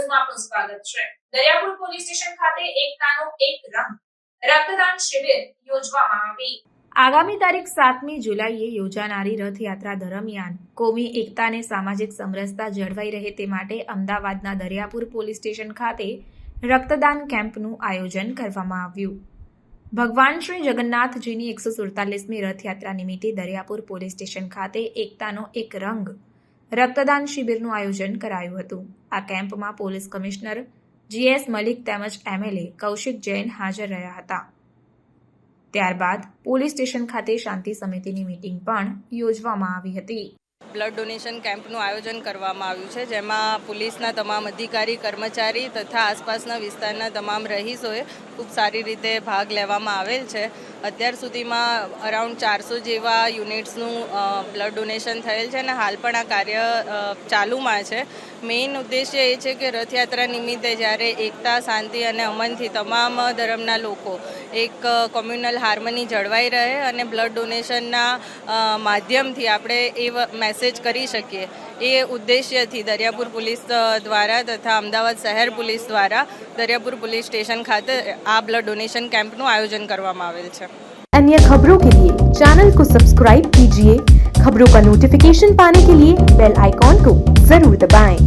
ન્યૂઝમાં આપનું સ્વાગત છે। દરિયાપુર પોલીસ સ્ટેશન ખાતે એકતાનો એક રંગ રક્તદાન શિબિર યોજવામાં આવી। આગામી તારીખ 7મી જુલાઈએ યોજાનારી રથયાત્રા દરમિયાન કોમી એકતા અને સામાજિક સમરસતા જળવાઈ રહે તે માટે અમદાવાદના દરિયાપુર પોલીસ સ્ટેશન ખાતે રક્તદાન કેમ્પનું આયોજન કરવામાં આવ્યું। ભગવાન શ્રી જગન્નાથજીની 147મી રથયાત્રા નિમિત્તે દરિયાપુર પોલીસ સ્ટેશન ખાતે એકતાનો એક રંગ રક્તદાન શિબિરનું આયોજન કરાયું હતું। આ કેમ્પમાં પોલીસ કમિશનર GS મલિક તેમજ MLA કૌશિક જૈન હાજર રહ્યા હતા। ત્યારબાદ પોલીસ સ્ટેશન ખાતે શાંતિ સમિતિની મીટિંગ પણ યોજવામાં આવી હતી। બ્લડ ડોનેશન કેમ્પનું આયોજન કરવામાં આવ્યું છે, જેમાં પોલીસના તમામ અધિકારી કર્મચારી તથા આસપાસના વિસ્તારના તમામ રહીશોએ ખૂબ સારી રીતે ભાગ લેવામાં આવેલ છે। અત્યાર સુધીમાં અરાઉન્ડ 400 જેવા યુનિટ્સનું બ્લડ ડોનેશન થયેલ છે અને હાલ પણ આ કાર્ય ચાલુમાં છે। મેઇન ઉદ્દેશ્ય એ છે કે રથયાત્રા નિમિત્તે જ્યારે એકતા, શાંતિ અને અમનથી તમામ ધર્મના લોકો એક કોમ્યુનલ હાર્મની જળવાઈ રહે અને બ્લડ ડોનેશનના માધ્યમથી આપણે એ મેસેજ કરી શકીએ, એ ઉદ્દેશ્યથી દરિયાપુર પોલીસ દ્વારા તથા અમદાવાદ શહેર પોલીસ દ્વારા દરિયાપુર પોલીસ સ્ટેશન ખાતે આ બ્લડ ડોનેશન કેમ્પનું આયોજન કરવામાં આવેલ છે। अन्य खबरों के लिए चैनल को सब्सक्राइब कीजिए। खबरों का नोटिफिकेशन पाने के लिए बेल आइकॉन को जरूर दबाएं।